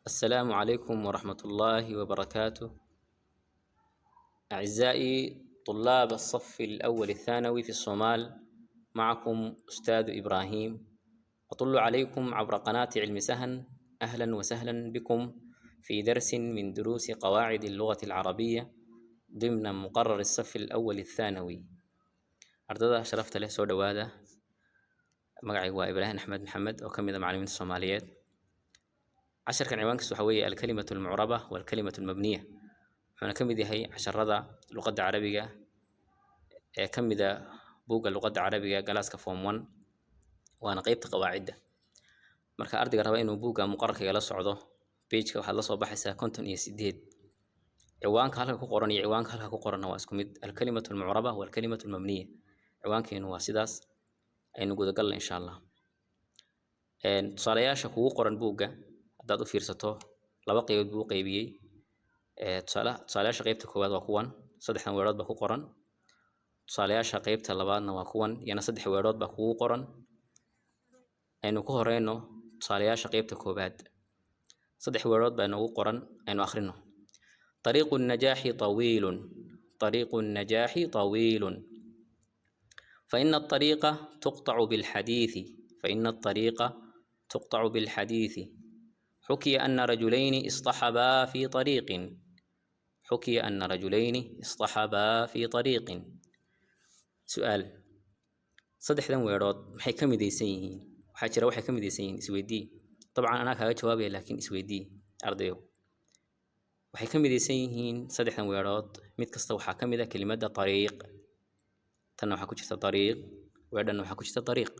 السلام عليكم ورحمة الله وبركاته. أعزائي طلاب الصف الأول الثانوي في الصومال، معكم أستاذ إبراهيم أطل عليكم عبر قناة علم سهن. أهلا وسهلا بكم في درس من دروس قواعد اللغة العربية ضمن مقرر الصف الأول الثانوي. أرددا شرفت له سود وادا مقعي هو إبراهيم أحمد محمد وكمل معلمين الصوماليات. عشر كان عنوانك سحوية الكلمة المعربة والكلمة المبنية. أنا كم هي عشر رضا لغة عربية كم إذا بوق اللغة العربية جلاس كفوم 1 وأنا قيبت قواعده. marka ardayga raba inuu buuga muqarrarka la socdo page-ka waxa la soo baxaysa konton iyo 8 ciwaanka halka ku qoran iyo ciwaanka halka ku qoran waa isku mid al-kalimatu al-mu'raba wal kalimatu al-mabniya. ciwaankeenu waa sidaas aynu guda galno insha Allah. tusaalayaasha kugu qoran buuga hadaad u fiirsato laba qaybood buu qaybiyay. tusaalayaasha qaybta koowaad waa kuwan saddexdan weerood ba ku qoran. tusaalayaasha qaybta labaadna waa kuwan iyana saddex weerood ba kugu qoran. aynu ku horeyno tusaalayaasha qaybta koowaad saddex weerood baa noogu qoran aynu akhrino. طريق النجاح طويل طريق النجاح طويل فإن الطريق تقطع بالحديث فإن الطريق تقطع بالحديث حكي أن رجلين اصطحبا في طريق حكي أن رجلين اصطحبا في طريق. سؤال صدح ذن ويرود maxay ka midaysan yihiin waxaa jira waxay ka midaysan yihiin isweydii. طبعا أنا kaaga jawaabaya laakiin isweydii ardayo waxay ka midaysan yihiin saddexdan weerood mid kasta waxaa ka mid ah kelimada طريق. tan waxaa ku jirta طريق weedhan waxaa ku jirta طريق.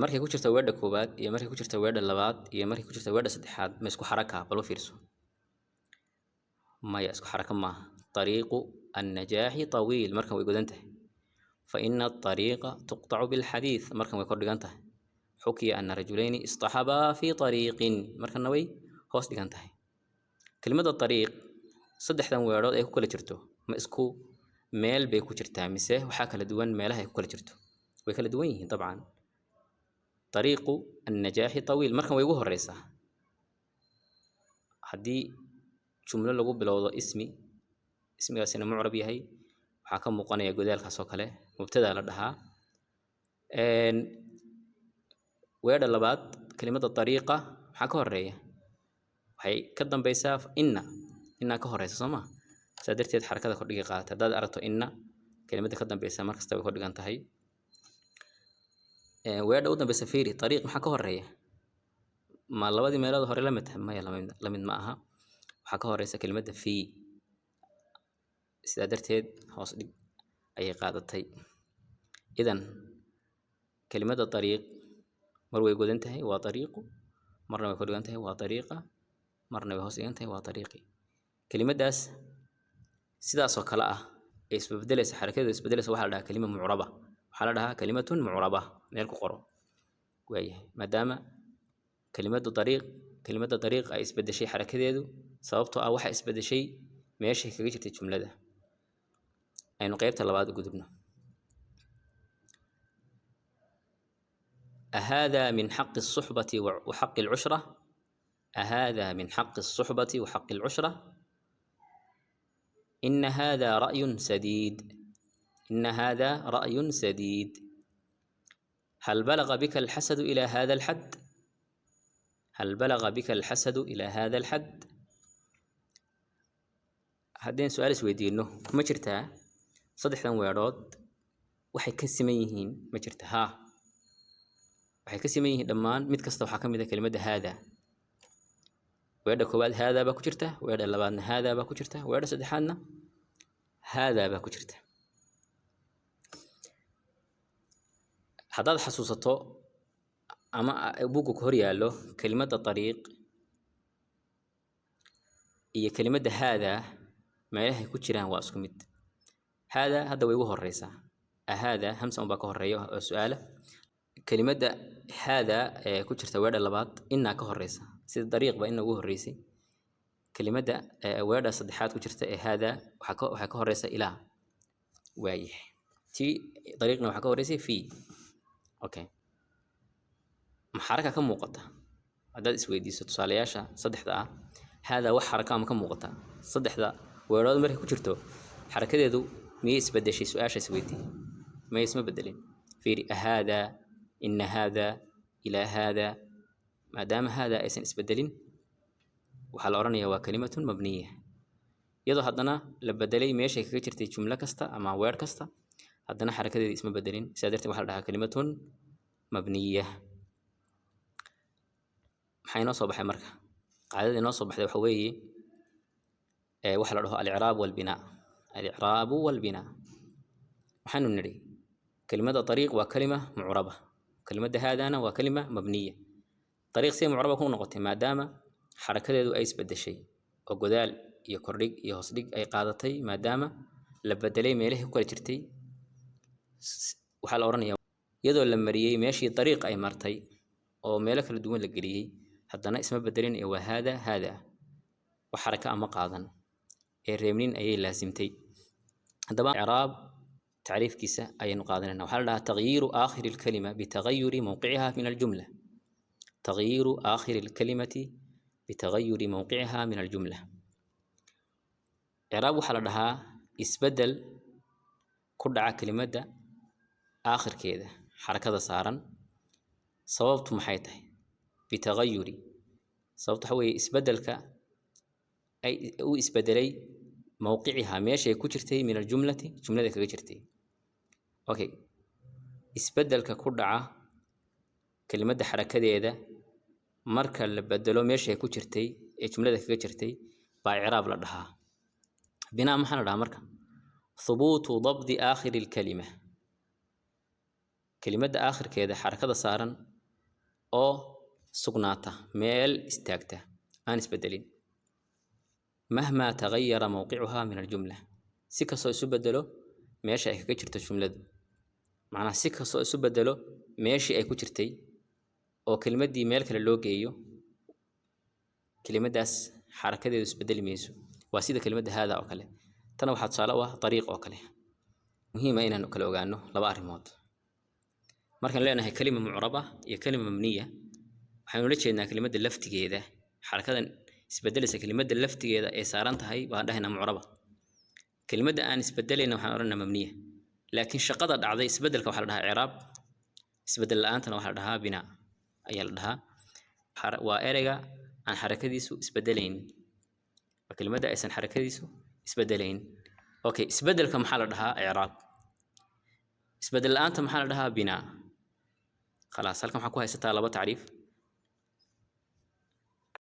markay ku jirta weedha koobaad iyo markay ku jirta weedha labaad iyo markay ku jirta weedha saddexaad ma isku xaraka bal u fiirso maya isku xaraka maaha. طريق النجاح طويل markan way godan tahay. فإن الطريق تقطع بالحديث مركن ويكردغانته. حكي أن رجلين اصطحبا في طريق مركن نوي هوس دغانته. كلمة الطريق صدح ذن ويرود أي كل جرتو ما اسكو ميل بي ku jirtaa mise waxa kala duwan meelaha ay ku kala jirto way kala duwan yihiin طبعا. طريق النجاح طويل markan way ugu horeysaa hadii jumlo lagu bilowdo ismigaasina mu'rab yahay waxaa ka muuqanaya godaalkaas oo kale mubtada la dhahaa. weedha labaad kelimada طريقة waxaa ka horeeya waxay ka dambaysaa inna ka horeysa Soomaa saa darteed xarakada kordhiga qaata hadaad aragto inna kelimada ka dambaysa markasta way kordhigan tahay. weedha u dambaysa fiiri طريق maxaa ka horeeya ma labadii meelood hore la mid tahay maya la mid ma aha waxaa ka horeysa kelimada fi sidaa darteed hoos dhig ayay qaadatay. idan kelimada طريق mar way godan tahay waa طريق marna way kordhigan tahay waa طريقة marna way hoos dhigan tahay waa طريقي. kelimadaas sidaas oo kala ah ay isbeddelaysa xarakadeedu isbeddelaysa waxa la dhahaa kelima mu'raba waxa la dhahaa kalimatun mu'raba meel ku qoro waayahay maadaama kelimada طريق ay isbeddeshay xarakadeedu sababtoo ah waxa isbeddeshay meeshay kaga jirtay jumlada. aynu qaybta labaad u gudubno. أهذا من حق الصحبة وحق العشرة أهذا من حق الصحبة وحق العشرة إن هذا رأي سديد إن هذا رأي سديد هل بلغ بك الحسد إلى هذا الحد هل بلغ بك الحسد إلى هذا الحد. هدين سؤال سويدينه ما جرتها صدحdan weerood waxay ka siman yihiin ma jirta ha waxay ka siman yihiin dhammaan mid kasta waxa kamid ah kelimada hada. weedha koobaad hada ba ku jirta weedha labaadna hada ba ku jirta weedha saddexaadna hada ba ku jirta. hadaad xasuusato ama buugu ku hor yaalo kelimada طريق iyo kelimada hada meelaha ku jiraan waa isku mid. هذا ويوه الرئيسة هذا همسة مباكه الرئيسة السؤال كلمة هذا كتشرت وارد اللبات إنها كه الرئيسة سيد الطريق بإنه وه الرئيسي. كلمة وارد صدحات كتشرت هذا وحكاه الرئيسة إلى وايح تي طريقنا وحكاه الرئيسي في أوكي محركة كم موقتها هذا اسويدي تصالياشا صدح ذا هذا وح حركة ما كم مقطع صدح ذا ويراد مرة كترته حركة ذو ميس بدل شيء سؤال اسويدي ما اسمه بدلين في هذا إن هذا إلى هذا ما دام هذا اسم اسبدلين وحال أورانيا وكلمة مبنية يدو حدنا لبدلي ماشي كجرتي جملة كستا أما وير كستا حدنا حركة ذي اسم بدلين سادرتي وحال لها كلمة مبنية maxay noo soo baxay marka qaadada noo soo baxday waxa weeye waxa la dhaho al-i'raab wal binaa al-i'raab wal binaa waxaanu niri kelimada tariiq waa kalima mu'raba kelimada haadana waa kalima mabniya tariiq si mu'raba ku noqotay maadaama xarakadeedu ay isbedeshay oo godaal iyo kordhig iyo hoos dhig ay qaadatay maadaama la bedelay meelaha ku kala jirtay waxa la oranayaa iyadoo la mariyay meeshii tariiq ay martay oo meelo kala duwan la geliyay haddana isma bedelin ee waa hada wax xaraka ama qaadan ee reemnin ayay laasimtay haddaba i'raab taariifkiisa ayaynu qaadanayna waxa la dhahaa taghyiiru aakhir al-kalima bitaghayyuri mawqi'iha min al-jumla taghyiiru aakhir al-kalimati bitaghayyuri mawqi'iha min al-jumla i'raab waxa la dhahaa isbedel ku dhaca kelimada aakhirkeeda xarakada saaran sababtu maxay tahay bitaghayyuri sababtu waxa weeye isbedelka ay u isbedelay mawqi'iha meesha ku jirtay min al-jumlati jumlada kaga jirtay okay isbedelka ku dhaca kelimada xarakadeeda marka la bedelo meesha ku jirtay ee jumlada kaga jirtay baa i'raab la dhahaa binaa maxaa la dhahaa marka thubutu dabdi aakhir al-kalima kelimada aakhirkeeda xarakada saaran oo sugnaata meel istaagta aan isbedelin mahma taghayyara mawqi'uha min al-jumla si kasoo isu bedelo meesha ay kaga jirto jumladu macnaha si kasoo isu bedelo meeshii ay ku jirtay oo kelimadii meel kale loo geeyo kelimadaas xarakadeedu isbedeli mayso waa sida kelimada hada oo kale tan waxa tusaale u ah tariiq oo kale muhiim ah inaan kala ogaano laba arrimood markaan leenahay kalima mu'raba iyo kalima mabniya waxaanu la jeednaa kelimada laftigeeda xarakadan isbedelaysa kelimada laftigeeda ee saaran tahay baan dhahaynaa mu'raba kelimada aan isbedelayna waxaan oranaa mabniya laakiin shaqada dhacday isbedelka waxa la dhahaa i'raab isbedel la'aantana waxa la dhahaa binaa ayaa la dhahaa waa ereyga aan xarakadiisu isbedelayn kelimada aysan xarakadiisu isbedelayn okay isbedelka maxaa la dhahaa i'raab isbedel la'aanta maxaa la dhahaa binaa خلاص halkan waxa ku haysataa laba taariif